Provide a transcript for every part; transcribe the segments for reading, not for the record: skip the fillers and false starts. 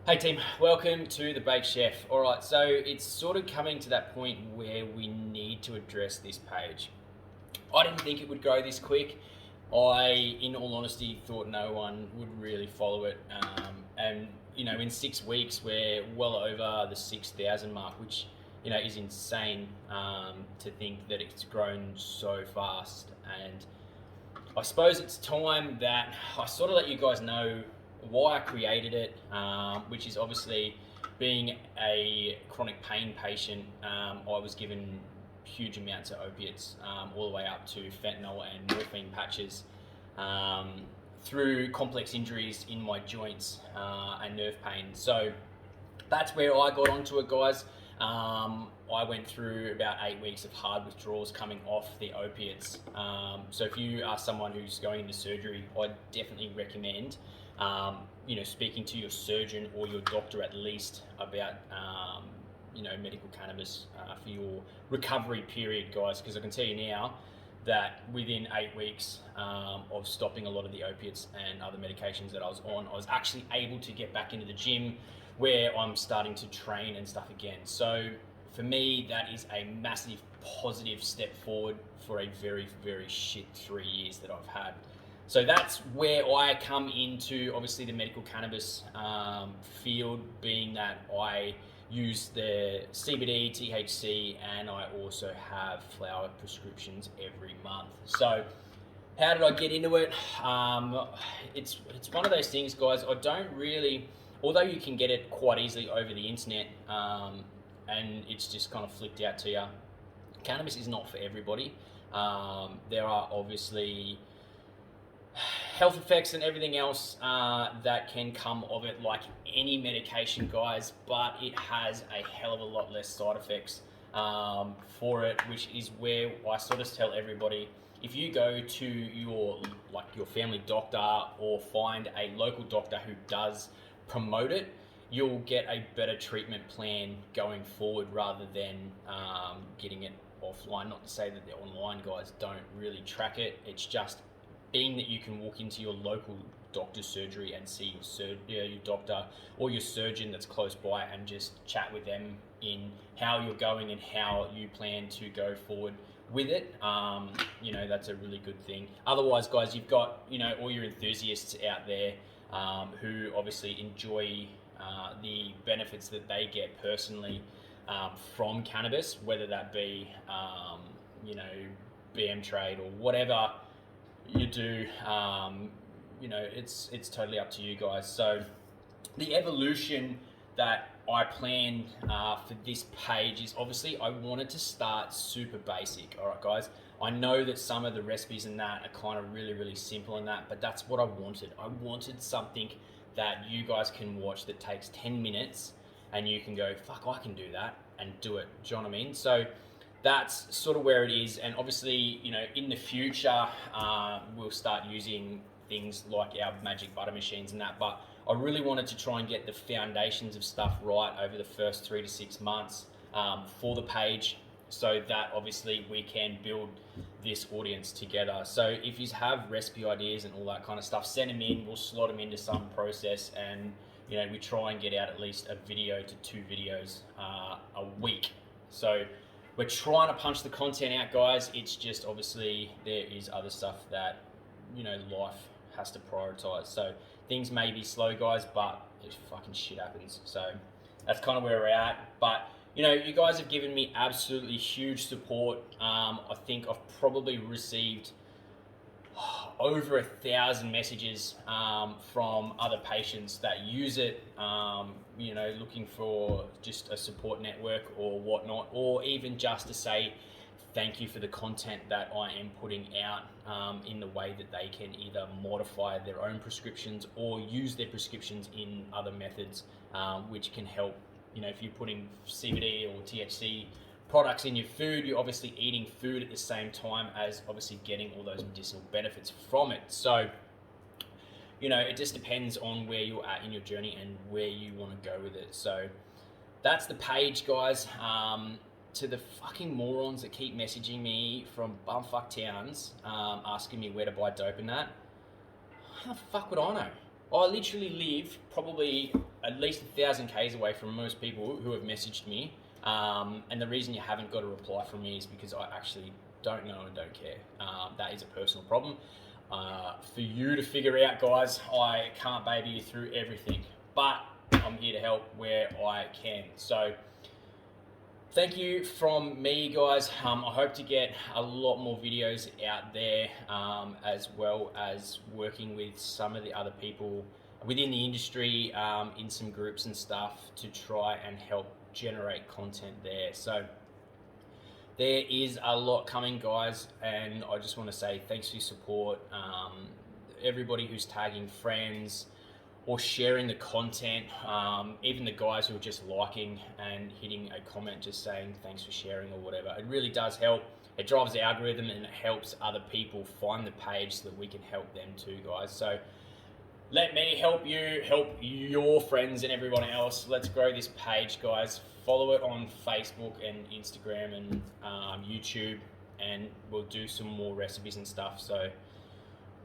Hey team, welcome to the Baked Chef. All right, so it's sort of coming to that point where we need to address this page. I didn't think it would go this quick. I, in all honesty, thought no one would really follow it. And in 6 weeks, we're well over the 6,000 mark, which is insane to think that it's grown so fast. And I suppose it's time that I sort of let you guys know why I created it, which is obviously being a chronic pain patient. I was given huge amounts of opiates, all the way up to fentanyl and morphine patches, through complex injuries in my joints and nerve pain. So that's where I got onto it, guys. I went through about 8 weeks of hard withdrawals coming off the opiates. So if you are someone who's going into surgery, I definitely recommend speaking to your surgeon or your doctor at least about medical cannabis for your recovery period, guys. Because I can tell you now that within 8 weeks of stopping a lot of the opiates and other medications that I was on, I was actually able to get back into the gym where I'm starting to train and stuff again. So for me, that is a massive positive step forward for a very, very shit 3 years that I've had. So that's where I come into, obviously, the medical cannabis field, being that I use the CBD, THC, and I also have flower prescriptions every month. So how did I get into it? It's one of those things, guys. I don't really, although you can get it quite easily over the internet, and it's just kind of flicked out to you. Cannabis is not for everybody. There are obviously health effects and everything else that can come of it, like any medication, guys, but it has a hell of a lot less side effects for it, which is where I sort of tell everybody, if you go to your family doctor or find a local doctor who does promote it, you'll get a better treatment plan going forward rather than getting it offline. Not to say that the online guys don't really track it, it's just being that you can walk into your local doctor's surgery and see your doctor or your surgeon that's close by and just chat with them in how you're going and how you plan to go forward with it. That's a really good thing. Otherwise, guys, you've got all your enthusiasts out there who obviously enjoy the benefits that they get personally from cannabis, whether that be BM trade or whatever you do. It's totally up to you guys. So the evolution that I planned for this page is, obviously, I wanted to start super basic. All right, guys, I know that some of the recipes and that are kind of really, really simple and that, but that's what I wanted. I wanted something that you guys can watch that takes 10 minutes and you can go, fuck, I can do that, and do it. Do you know what I mean? So that's sort of where it is. And obviously, in the future, we'll start using things like our magic butter machines and that, but I really wanted to try and get the foundations of stuff right over the first 3 to 6 months for the page, so that obviously we can build this audience together. So if you have recipe ideas and all that kind of stuff, send them in, we'll slot them into some process, and we try and get out at least a video to 2 videos a week. So we're trying to punch the content out, guys. It's just, obviously, there is other stuff that life has to prioritize. So things may be slow, guys, but fucking shit happens. So that's kind of where we're at. But you guys have given me absolutely huge support. I think I've probably received over 1,000 messages from other patients that use it, looking for just a support network or whatnot, or even just to say thank you for the content that I am putting out, in the way that they can either modify their own prescriptions or use their prescriptions in other methods, which can help. If you're putting CBD or THC products in your food, you're obviously eating food at the same time as obviously getting all those medicinal benefits from it. So, it just depends on where you're at in your journey and where you want to go with it. So that's the page, guys. To the fucking morons that keep messaging me from bumfuck towns, asking me where to buy dope and that, how the fuck would I know? I literally live probably at least 1,000 k's away from most people who have messaged me. And the reason you haven't got a reply from me is because I actually don't know and don't care. That is a personal problem. For you to figure out, guys, I can't baby you through everything, but I'm here to help where I can. So thank you from me, guys. I hope to get a lot more videos out there, as well as working with some of the other people within the industry, in some groups and stuff, to try and help generate content there. So there is a lot coming, guys, and I just want to say thanks for your support. Everybody who's tagging friends or sharing the content, even the guys who are just liking and hitting a comment just saying thanks for sharing or whatever, it really does help. It drives the algorithm and it helps other people find the page so that we can help them too, guys. So let me help you, help your friends and everyone else. Let's grow this page, guys. Follow it on Facebook and Instagram and YouTube, and we'll do some more recipes and stuff so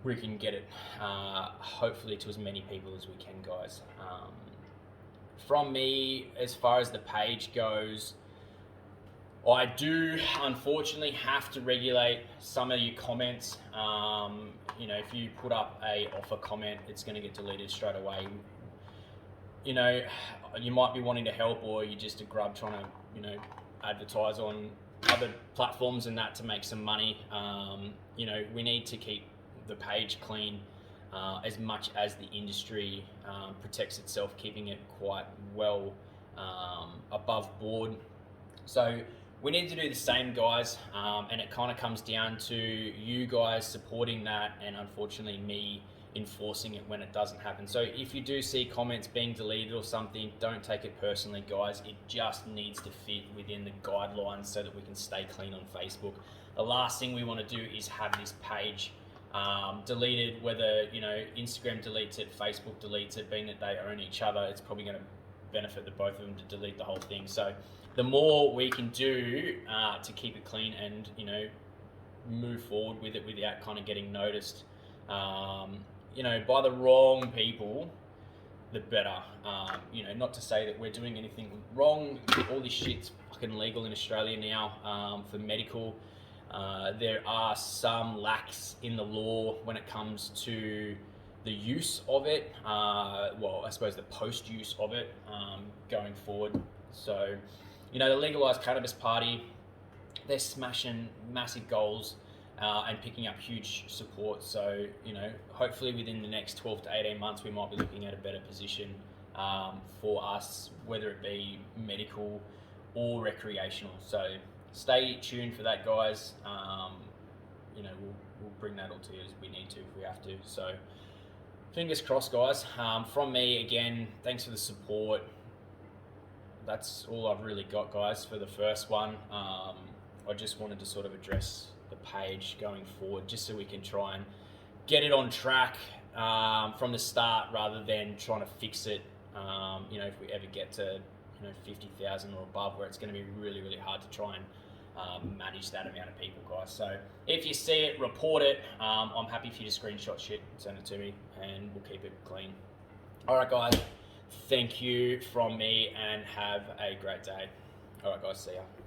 we can get it hopefully to as many people as we can, guys. From me, as far as the page goes, I do unfortunately have to regulate some of your comments. You know, if you put up a offer comment, it's going to get deleted straight away. You know, you might be wanting to help, or you're just a grub trying to, you know, advertise on other platforms and that to make some money. You know, we need to keep the page clean, as much as the industry protects itself, keeping it quite well above board. So we need to do the same, guys, and it kind of comes down to you guys supporting that, and unfortunately me enforcing it when it doesn't happen. So if you do see comments being deleted or something, don't take it personally, guys. It just needs to fit within the guidelines so that we can stay clean on Facebook. The last thing we want to do is have this page deleted, whether, you know, Instagram deletes it, Facebook deletes it, being that they own each other. It's probably going to benefit the both of them to delete the whole thing. So the more we can do to keep it clean and, you know, move forward with it without kind of getting noticed, you know, by the wrong people, the better. You know, not to say that we're doing anything wrong. All this shit's fucking legal in Australia now, for medical. There are some lacks in the law when it comes to the use of it. Well, I suppose the post-use of it going forward. So, you know, the Legalised Cannabis Party, they're smashing massive goals and picking up huge support. So, you know, hopefully within the next 12 to 18 months, we might be looking at a better position for us, whether it be medical or recreational. So stay tuned for that, guys. You know, we'll bring that all to you as we need to, if we have to. So fingers crossed, guys. From me, again, thanks for the support. That's all I've really got, guys, for the first one. I just wanted to sort of address the page going forward, just so we can try and get it on track from the start, rather than trying to fix it. You know, if we ever get to, you know, 50,000 or above, where it's going to be really, really hard to try and manage that amount of people, guys. So if you see it, report it. I'm happy for you to screenshot shit, send it to me, and we'll keep it clean. All right, guys. Thank you from me, and have a great day. All right, guys. See ya.